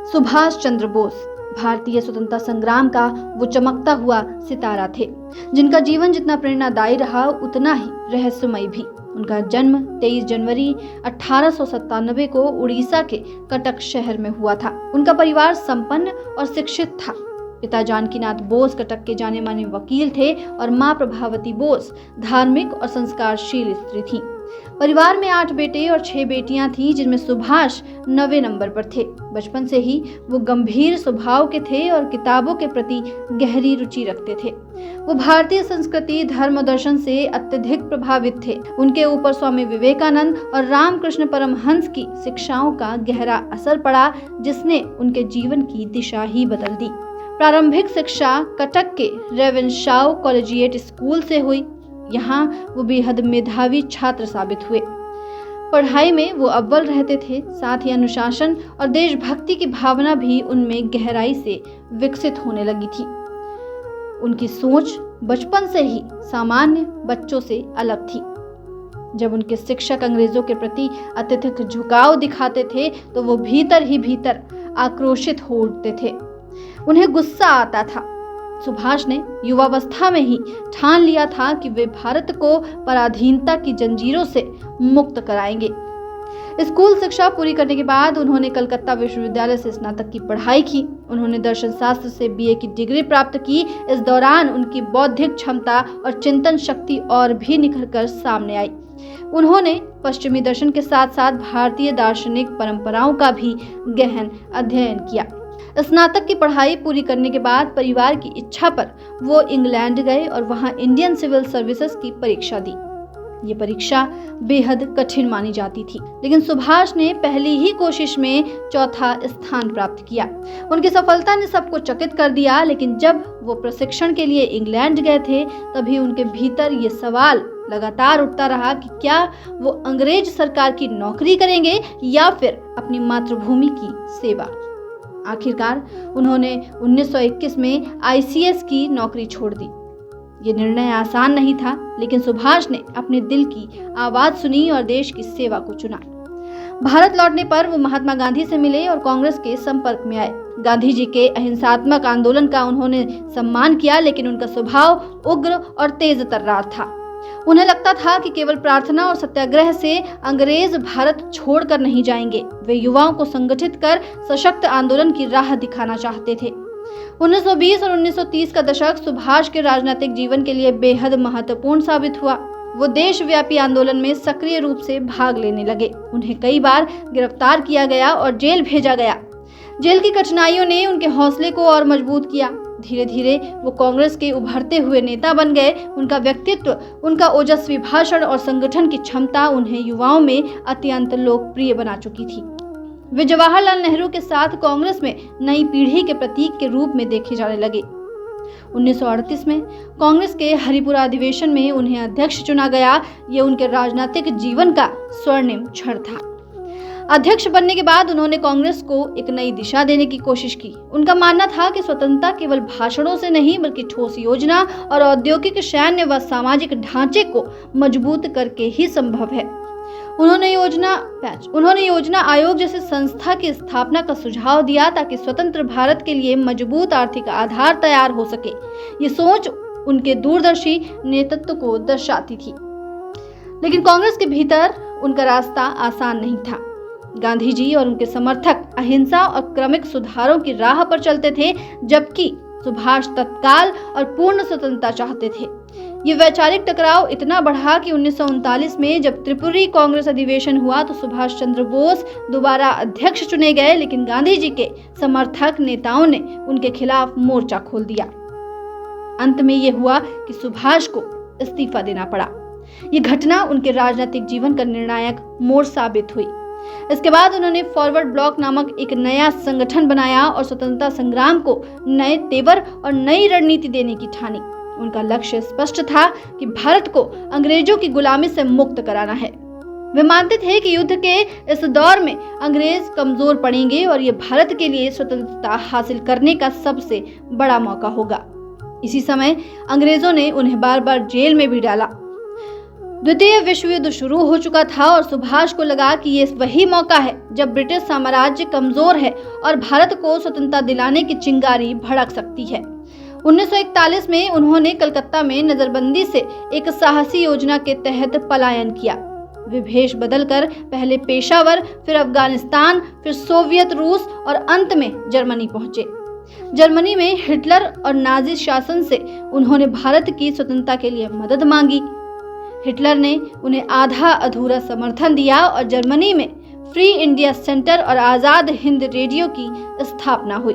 सुभाष चंद्र बोस भारतीय स्वतंत्रता संग्राम का वो चमकता हुआ सितारा थे, जिनका जीवन जितना प्रेरणादायी रहा उतना ही रहस्यमय भी। उनका जन्म 23 जनवरी 1897 को उड़ीसा के कटक शहर में हुआ था। उनका परिवार संपन्न और शिक्षित था। पिता जानकीनाथ बोस कटक के जाने माने वकील थे और मां प्रभावती बोस धार्मिक और संस्कारशील स्त्री थीं। परिवार में 8 बेटे और 6 बेटियां थीं, जिनमें सुभाष 9वें नंबर पर थे। बचपन से ही वो गंभीर स्वभाव के थे और किताबों के प्रति गहरी रुचि रखते थे। वो भारतीय संस्कृति, धर्म और दर्शन से अत्यधिक प्रभावित थे। उनके ऊपर स्वामी विवेकानंद और रामकृष्ण परमहंस की शिक्षाओं का गहरा असर पड़ा, जिसने उनके जीवन की दिशा ही बदल दी। प्रारंभिक शिक्षा कटक के रेवेनशाउ कॉलेजिएट स्कूल से हुई। यहाँ वो बेहद मेधावी छात्र साबित हुए। पढ़ाई में वो अव्वल रहते थे, साथ ही अनुशासन और देशभक्ति की भावना भी उनमें गहराई से विकसित होने लगी थी। उनकी सोच बचपन से ही सामान्य बच्चों से अलग थी। जब उनके शिक्षक अंग्रेजों के प्रति अत्यधिक झुकाव दिखाते थे तो वो भीतर ही भीतर आक्रोशित हो उठते थे। उन्हें गुस्सा आता था। सुभाष ने युवावस्था में ही ठान लिया था कि वे भारत को पराधीनता की जंजीरों से मुक्त कराएंगे। स्कूल शिक्षा पूरी करने के बाद उन्होंने कलकत्ता विश्वविद्यालय से स्नातक की पढ़ाई की। उन्होंने दर्शन शास्त्र से बीए की डिग्री प्राप्त की। इस दौरान उनकी बौद्धिक क्षमता और चिंतन शक्ति और भी निखर कर सामने आई। उन्होंने पश्चिमी दर्शन के साथ साथ भारतीय दार्शनिक परंपराओं का भी गहन अध्ययन किया। स्नातक की पढ़ाई पूरी करने के बाद परिवार की इच्छा पर वो इंग्लैंड गए और वहां इंडियन सिविल सर्विसेज की परीक्षा दी। ये परीक्षा बेहद कठिन मानी जाती थी, लेकिन सुभाष ने पहली ही कोशिश में 4था स्थान प्राप्त किया। उनकी सफलता ने सबको चकित कर दिया, लेकिन जब वो प्रशिक्षण के लिए इंग्लैंड गए थे तभी उनके भीतर ये सवाल लगातार उठता रहा कि क्या वो अंग्रेज सरकार की नौकरी करेंगे या फिर अपनी मातृभूमि की सेवा। आखिरकार उन्होंने 1921 में आईसीएस की नौकरी छोड़ दी। ये निर्णय आसान नहीं था, लेकिन सुभाष ने अपने दिल की आवाज सुनी और देश की सेवा को चुना। भारत लौटने पर वो महात्मा गांधी से मिले और कांग्रेस के संपर्क में आए। गांधी जी के अहिंसात्मक आंदोलन का उन्होंने सम्मान किया, लेकिन उनका स्वभाव उग्र और तेज तर्रार था। उन्हें लगता था कि केवल प्रार्थना और सत्याग्रह से अंग्रेज भारत छोड़कर नहीं जाएंगे। वे युवाओं को संगठित कर सशक्त आंदोलन की राह दिखाना चाहते थे। 1920 और 1930 का दशक सुभाष के राजनीतिक जीवन के लिए बेहद महत्वपूर्ण साबित हुआ। वो देशव्यापी आंदोलन में सक्रिय रूप से भाग लेने लगे। उन्हें कई बार गिरफ्तार किया गया और जेल भेजा गया। जेल की कठिनाइयों ने उनके हौसले को और मजबूत किया। धीरे धीरे वो कांग्रेस के उभरते हुए नेता बन गए। उनका व्यक्तित्व, उनका ओजस्वी भाषण और संगठन की क्षमता उन्हें युवाओं में अत्यंत लोकप्रिय बना चुकी थी। वे जवाहरलाल नेहरू के साथ कांग्रेस में नई पीढ़ी के प्रतीक के रूप में देखे जाने लगे। 1938 में कांग्रेस के हरिपुरा अधिवेशन में उन्हें अध्यक्ष चुना गया। ये उनके राजनीतिक जीवन का स्वर्णिम क्षण था। अध्यक्ष बनने के बाद उन्होंने कांग्रेस को एक नई दिशा देने की कोशिश की। उनका मानना था कि स्वतंत्रता केवल भाषणों से नहीं, बल्कि ठोस योजना और औद्योगिक, सैन्य व सामाजिक ढांचे को मजबूत करके ही संभव है। उन्होंने योजना आयोग जैसे संस्था की स्थापना का सुझाव दिया ताकि स्वतंत्र भारत के लिए मजबूत आर्थिक आधार तैयार हो सके। ये सोच उनके दूरदर्शी नेतृत्व को दर्शाती थी, लेकिन कांग्रेस के भीतर उनका रास्ता आसान नहीं था। गांधी जी और उनके समर्थक अहिंसा और क्रमिक सुधारों की राह पर चलते थे, जबकि सुभाष तत्काल और पूर्ण स्वतंत्रता चाहते थे। ये वैचारिक टकराव इतना बढ़ा कि 1939 में जब त्रिपुरी कांग्रेस अधिवेशन हुआ तो सुभाष चंद्र बोस दोबारा अध्यक्ष चुने गए, लेकिन गांधी जी के समर्थक नेताओं ने उनके खिलाफ मोर्चा खोल दिया। अंत में यह हुआ कि सुभाष को इस्तीफा देना पड़ा। ये घटना उनके राजनीतिक जीवन का निर्णायक मोड़ साबित हुई। इसके बाद उन्होंने फॉरवर्ड ब्लॉक नामक एक नया संगठन बनाया और स्वतंत्रता संग्राम को नए तेवर और नई रणनीति देने की ठानी। उनका लक्ष्य स्पष्ट था कि भारत को अंग्रेजों की गुलामी से मुक्त कराना है। वे मानते थे कि युद्ध के इस दौर में अंग्रेज कमजोर पड़ेंगे और ये भारत के लिए स्वतंत्रता हासिल करने का सबसे बड़ा मौका होगा। इसी समय अंग्रेजों ने उन्हें बार बार जेल में भी डाला। द्वितीय विश्व युद्ध शुरू हो चुका था और सुभाष को लगा कि ये वही मौका है जब ब्रिटिश साम्राज्य कमजोर है और भारत को स्वतंत्रता दिलाने की चिंगारी भड़क सकती है। 1941 में उन्होंने कलकत्ता में नजरबंदी से एक साहसी योजना के तहत पलायन किया। वे भेष बदलकर पहले पेशावर, फिर अफगानिस्तान, फिर सोवियत रूस और अंत में जर्मनी पहुंचे। जर्मनी में हिटलर और नाजी शासन से उन्होंने भारत की स्वतंत्रता के लिए मदद मांगी। हिटलर ने उन्हें आधा अधूरा समर्थन दिया और जर्मनी में फ्री इंडिया सेंटर और आजाद हिंद रेडियो की स्थापना हुई।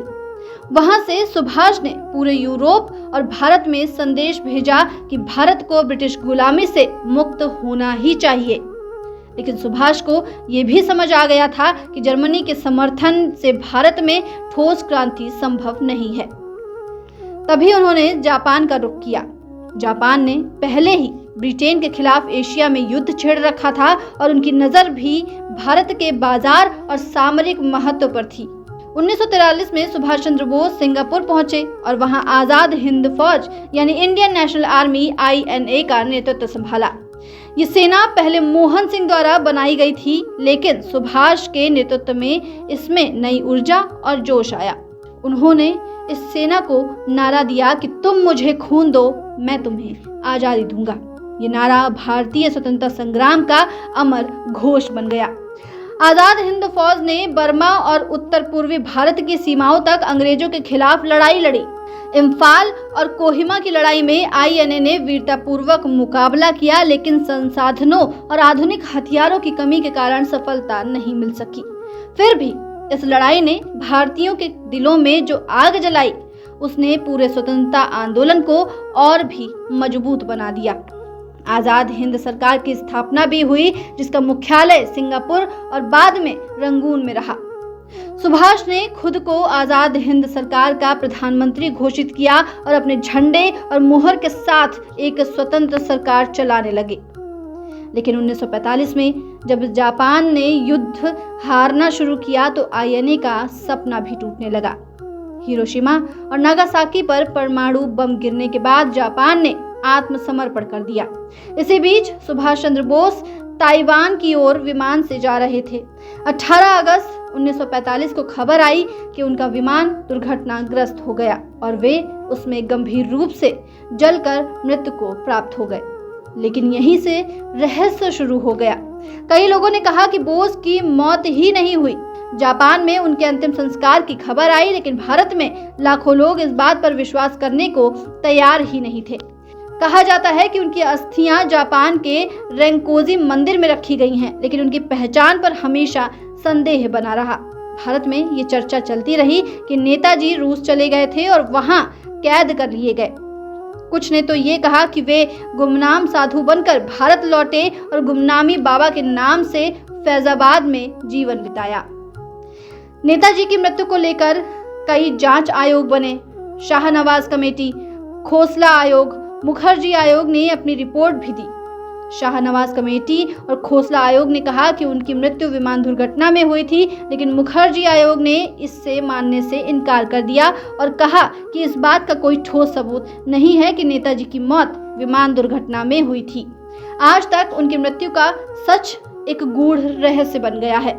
वहां से सुभाष ने पूरे यूरोप और भारत में संदेश भेजा कि भारत को ब्रिटिश गुलामी से मुक्त होना ही चाहिए। लेकिन सुभाष को यह भी समझ आ गया था कि जर्मनी के समर्थन से भारत में ठोस क्रांति संभव नहीं है। तभी उन्होंने जापान का रुख किया। जापान ने पहले ही ब्रिटेन के खिलाफ एशिया में युद्ध छेड़ रखा था और उनकी नजर भी भारत के बाजार और सामरिक महत्व पर थी। 1943 में सुभाष चंद्र बोस सिंगापुर पहुंचे और वहां आजाद हिंद फौज यानी इंडियन नेशनल आर्मी INA का नेतृत्व संभाला। ये सेना पहले मोहन सिंह द्वारा बनाई गई थी, लेकिन सुभाष के नेतृत्व में इसमें नई ऊर्जा और जोश आया। उन्होंने इस सेना को नारा दिया कि तुम मुझे खून दो, मैं तुम्हें आजादी दूंगा। ये नारा भारतीय स्वतंत्रता संग्राम का अमर घोष बन गया। आजाद हिंद फौज ने बर्मा और उत्तर पूर्वी भारत की सीमाओं तक अंग्रेजों के खिलाफ लड़ाई लड़ी। इम्फाल और कोहिमा की लड़ाई में INA ने वीरतापूर्वक मुकाबला किया, लेकिन संसाधनों और आधुनिक हथियारों की कमी के कारण सफलता नहीं मिल सकी। फिर भी इस लड़ाई ने भारतीयों के दिलों में जो आग जलाई, उसने पूरे स्वतंत्रता आंदोलन को और भी मजबूत बना दिया। आजाद हिंद सरकार की स्थापना भी हुई, जिसका मुख्यालय सिंगापुर और बाद में रंगून में रहा। सुभाष ने खुद को आजाद हिंद सरकार का प्रधानमंत्री घोषित किया और अपने झंडे और मुहर के साथ एक स्वतंत्र सरकार चलाने लगे। लेकिन 1945 में जब जापान ने युद्ध हारना शुरू किया तो INA का सपना भी टूटने लगा। हिरोशिमा और नागासाकी पर परमाणु बम गिरने के बाद जापान ने आत्मसमर्पण कर दिया। इसी बीच सुभाष चंद्र बोस ताइवान की ओर विमान से जा रहे थे। 18 अगस्त 1945 को खबर आई कि उनका विमान दुर्घटनाग्रस्त हो गया और वे उसमें गंभीर रूप से जलकर मृत्यु को प्राप्त हो गए। लेकिन यहीं से रहस्य शुरू हो गया। कई लोगों ने कहा कि बोस की मौत ही नहीं हुई। जापान में उनके अंतिम संस्कार की खबर आई, लेकिन भारत में लाखों लोग इस बात पर विश्वास करने को तैयार ही नहीं थे। कहा जाता है कि उनकी अस्थियां जापान के रेंकोजी मंदिर में रखी गई हैं, लेकिन उनकी पहचान पर हमेशा संदेह बना रहा। भारत में ये चर्चा चलती रही कि नेताजी रूस चले गए थे और वहां कैद कर लिए गए। कुछ ने तो ये कहा कि वे गुमनाम साधु बनकर भारत लौटे और गुमनामी बाबा के नाम से फैजाबाद में जीवन बिताया। नेताजी की मृत्यु को लेकर कई जांच आयोग बने। शाहनवाज कमेटी, खोसला आयोग, मुखर्जी आयोग ने अपनी रिपोर्ट भी दी। शाहनवाज कमेटी और खोसला आयोग ने कहा कि उनकी मृत्यु विमान दुर्घटना में हुई थी, लेकिन मुखर्जी आयोग ने इससे मानने से इनकार कर दिया और कहा कि इस बात का कोई ठोस सबूत नहीं है कि नेताजी की मौत विमान दुर्घटना में हुई थी। आज तक उनकी मृत्यु का सच एक गूढ़ रहस्य बन गया है।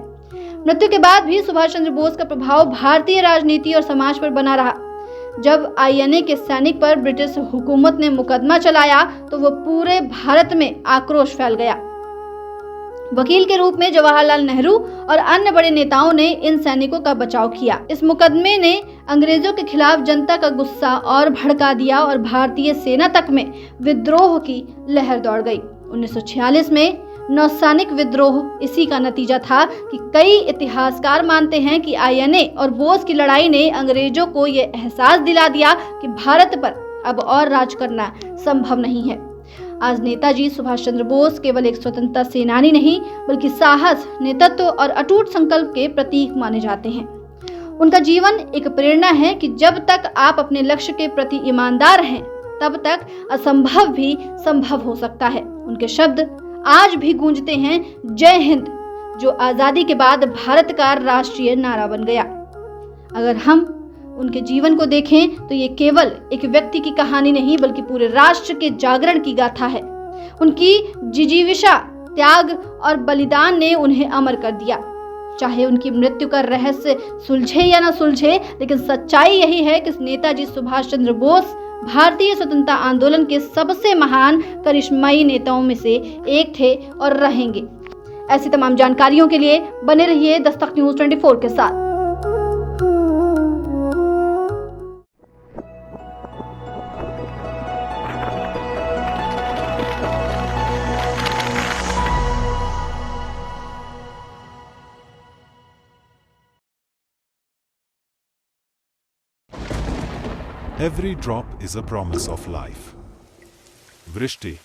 मृत्यु के बाद भी सुभाष चंद्र बोस का प्रभाव भारतीय राजनीति और समाज पर बना रहा। जब INA के सैनिक पर ब्रिटिश हुकूमत ने मुकदमा चलाया तो वो पूरे भारत में आक्रोश फैल गया। वकील के रूप में जवाहरलाल नेहरू और अन्य बड़े नेताओं ने इन सैनिकों का बचाव किया। इस मुकदमे ने अंग्रेजों के खिलाफ जनता का गुस्सा और भड़का दिया और भारतीय सेना तक में विद्रोह की लहर दौड़ गई। 1946 में नौसैनिक विद्रोह इसी का नतीजा था कि कई इतिहासकार मानते हैं कि INA और बोस की लड़ाई ने अंग्रेजों को ये एहसास दिला दिया कि भारत पर अब और राज करना संभव नहीं है। आज नेताजी सुभाष चंद्र बोस केवल एक स्वतंत्रता सेनानी नहीं, बल्कि साहस, नेतृत्व और अटूट संकल्प के प्रतीक माने जाते हैं। उनका जीवन एक प्रेरणा है कि जब तक आप अपने लक्ष्य के प्रति ईमानदार हैं, तब तक असंभव भी संभव हो सकता है। उनके शब्द आज भी गूंजते हैं, जय हिंद, जो आजादी के बाद भारत का राष्ट्रीय नारा बन गया। अगर हम उनके जीवन को देखें तो ये केवल एक व्यक्ति की कहानी नहीं, बल्कि पूरे राष्ट्र के जागरण की गाथा है। उनकी जिजीविषा, त्याग और बलिदान ने उन्हें अमर कर दिया। चाहे उनकी मृत्यु का रहस्य सुलझे या न सुलझे, लेकिन सच्चाई यही है कि नेताजी सुभाष चंद्र बोस भारतीय स्वतंत्रता आंदोलन के सबसे महान करिश्माई नेताओं में से एक थे और रहेंगे। ऐसी तमाम जानकारियों के लिए बने रहिए दस्तक न्यूज 24 के साथ। Every drop is a promise of life. Vrishti,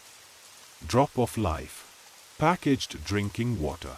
drop of life, packaged drinking water.